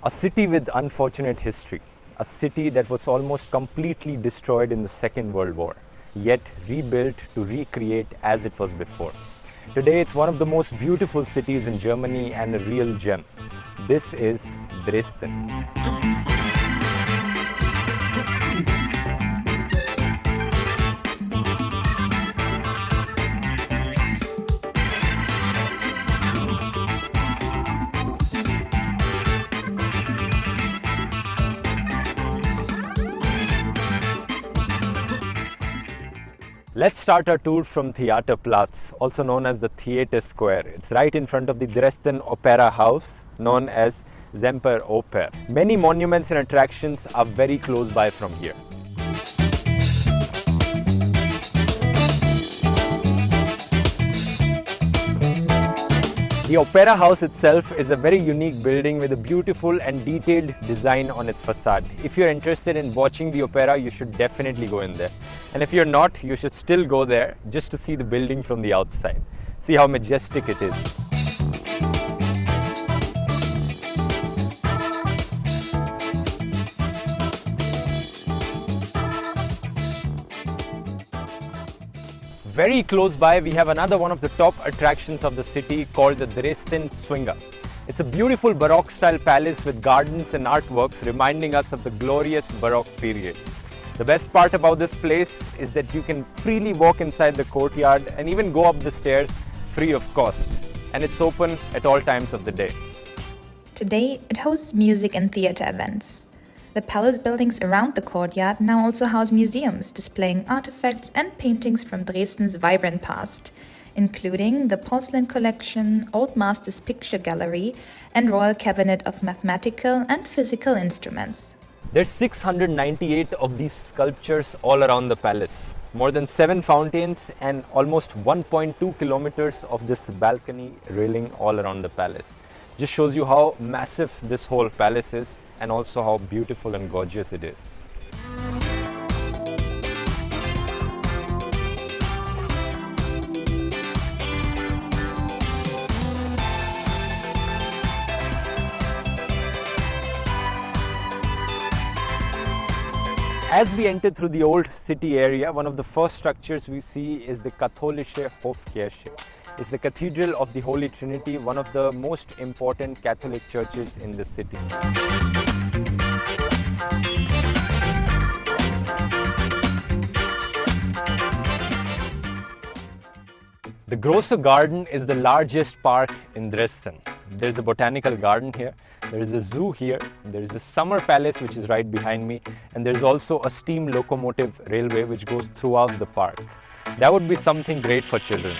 A city with unfortunate history, a city that was almost completely destroyed in the Second World War, yet rebuilt to recreate as it was before. Today it's one of the most beautiful cities in Germany and a real gem. This is Dresden. Let's start our tour from Theaterplatz, also known as the Theater Square. It's right in front of the Dresden Opera House, known as Semperoper. Many monuments and attractions are very close by from here. The Opera House itself is a very unique building with a beautiful and detailed design on its facade. If you're interested in watching the opera, you should definitely go in there. And if you're not, you should still go there just to see the building from the outside. See how majestic it is. Very close by, we have another one of the top attractions of the city called the Dresden Zwinger. It's a beautiful Baroque style palace with gardens and artworks reminding us of the glorious Baroque period. The best part about this place is that you can freely walk inside the courtyard and even go up the stairs free of cost. And it's open at all times of the day. Today, it hosts music and theater events. The palace buildings around the courtyard now also house museums displaying artifacts and paintings from Dresden's vibrant past, including the porcelain collection, Old Masters Picture Gallery, and Royal Cabinet of Mathematical and Physical Instruments. There's 698 of these sculptures all around the palace. More than 7 fountains and almost 1.2 kilometers of this balcony railing all around the palace. Just shows you how massive this whole palace is and also how beautiful and gorgeous it is. As we enter through the old city area, one of the first structures we see is the Katholische Hofkirche. It's the Cathedral of the Holy Trinity, one of the most important Catholic churches in the city. The Großer Garten is the largest park in Dresden. There's a botanical garden here, there is a zoo here, there is a summer palace which is right behind me, and there's also a steam locomotive railway which goes throughout the park. That would be something great for children.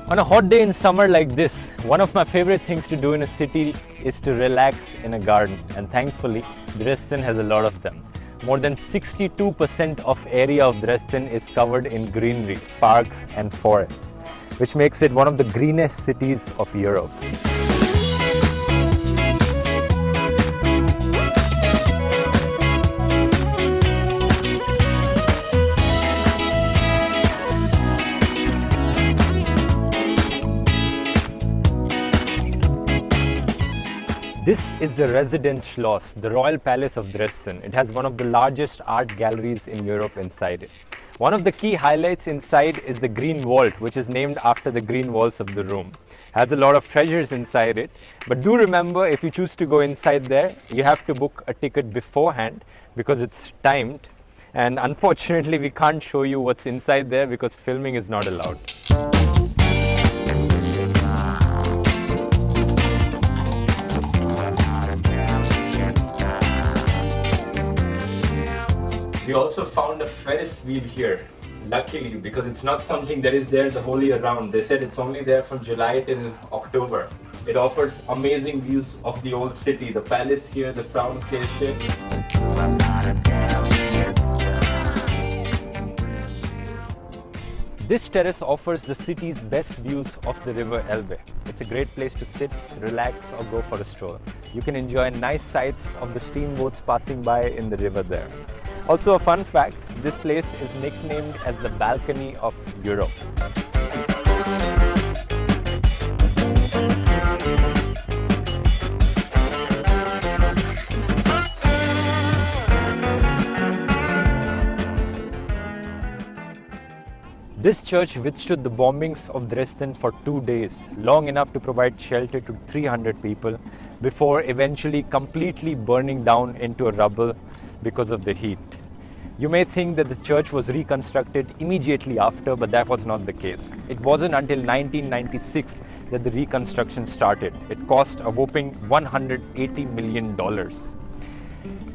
On a hot day in summer like this, one of my favorite things to do in a city is to relax in a garden, and thankfully Dresden has a lot of them. More than 62% of area of Dresden is covered in greenery, parks and forests, which makes it one of the greenest cities of Europe. This is the Residenzschloss, the Royal Palace of Dresden. It has one of the largest art galleries in Europe inside it. One of the key highlights inside is the Green Vault, which is named after the green walls of the room. It has a lot of treasures inside it, but do remember, if you choose to go inside there, you have to book a ticket beforehand because it's timed. And unfortunately, we can't show you what's inside there because filming is not allowed. We also found a Ferris wheel here, luckily, because it's not something that is there the whole year round. They said it's only there from July till October. It offers amazing views of the old city, the palace here, the Frauenkirche. This terrace offers the city's best views of the river Elbe. It's a great place to sit, relax or go for a stroll. You can enjoy nice sights of the steamboats passing by in the river there. Also a fun fact, this place is nicknamed as the balcony of Europe. This church withstood the bombings of Dresden for 2 days, long enough to provide shelter to 300 people, before eventually completely burning down into a rubble because of the heat. You may think that the church was reconstructed immediately after, but that was not the case. It wasn't until 1996 that the reconstruction started. It cost a whopping $180 million.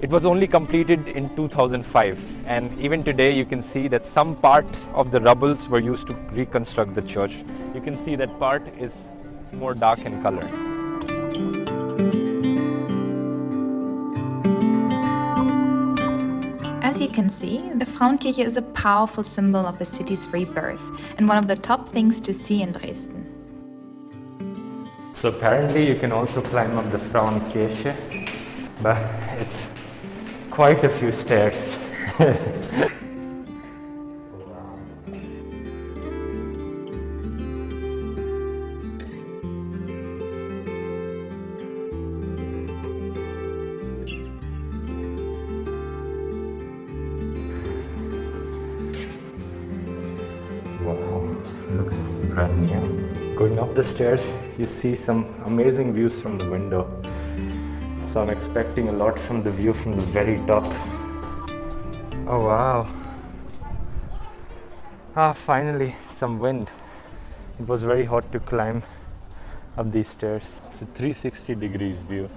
It was only completed in 2005, and even today you can see that some parts of the rubbles were used to reconstruct the church. You can see that part is more dark in color. As you can see, the Frauenkirche is a powerful symbol of the city's rebirth and one of the top things to see in Dresden. So apparently you can also climb up the Frauenkirche, but it's quite a few stairs. Wow, looks brand new. Going up the stairs, you see some amazing views from the window. So I'm expecting a lot from the view from the very top. Oh wow. Finally some wind. It was very hot to climb up these stairs. It's a 360 degrees view.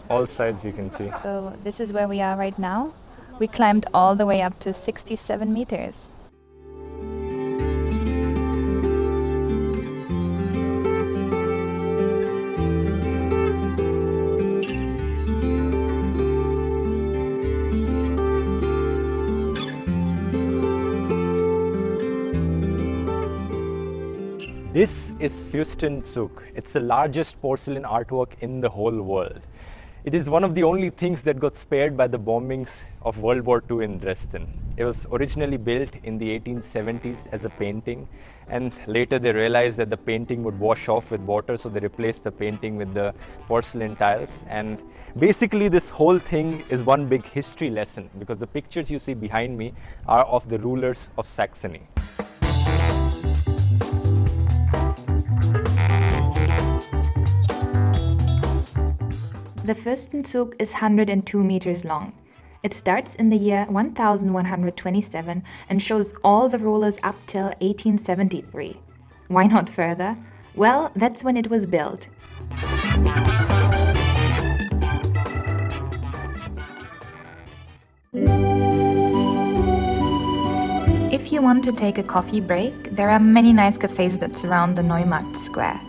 All sides you can see. So this is where we are right now. We climbed all the way up to 67 meters. This is Fürstenzug. It's the largest porcelain artwork in the whole world. It is one of the only things that got spared by the bombings of World War II in Dresden. It was originally built in the 1870s as a painting, and later they realized that the painting would wash off with water, so they replaced the painting with the porcelain tiles. And basically this whole thing is one big history lesson, because the pictures you see behind me are of the rulers of Saxony. The Fürstenzug is 102 meters long. It starts in the year 1127 and shows all the rulers up till 1873. Why not further? Well, that's when it was built. If you want to take a coffee break, there are many nice cafes that surround the Neumarkt Square.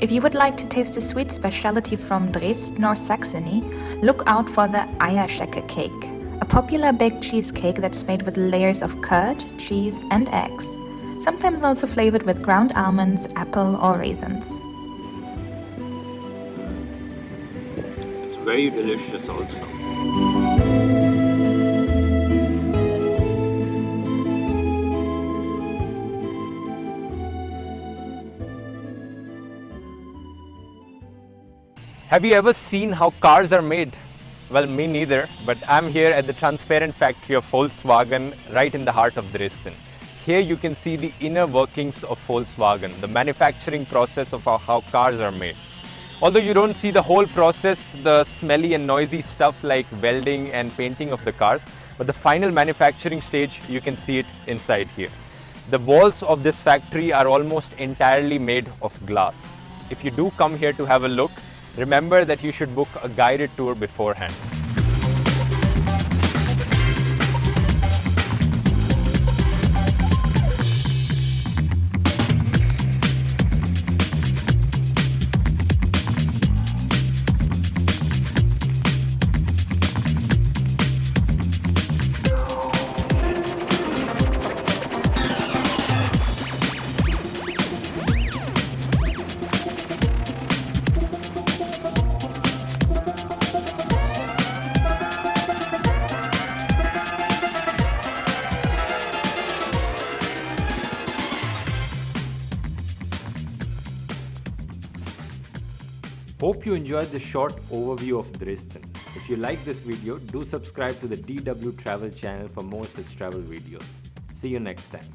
If you would like to taste a sweet specialty from Dresden or Saxony, look out for the Eierschecke cake, a popular baked cheesecake that's made with layers of curd, cheese and eggs, sometimes also flavored with ground almonds, apple or raisins. It's very delicious also. Have you ever seen how cars are made? Well, me neither, but I'm here at the transparent factory of Volkswagen right in the heart of Dresden. Here you can see the inner workings of Volkswagen, the manufacturing process of how cars are made. Although you don't see the whole process, the smelly and noisy stuff like welding and painting of the cars, but the final manufacturing stage, you can see it inside here. The walls of this factory are almost entirely made of glass. If you do come here to have a look, remember that you should book a guided tour beforehand. Hope you enjoyed this short overview of Dresden. If you like this video, do subscribe to the DW Travel channel for more such travel videos. See you next time.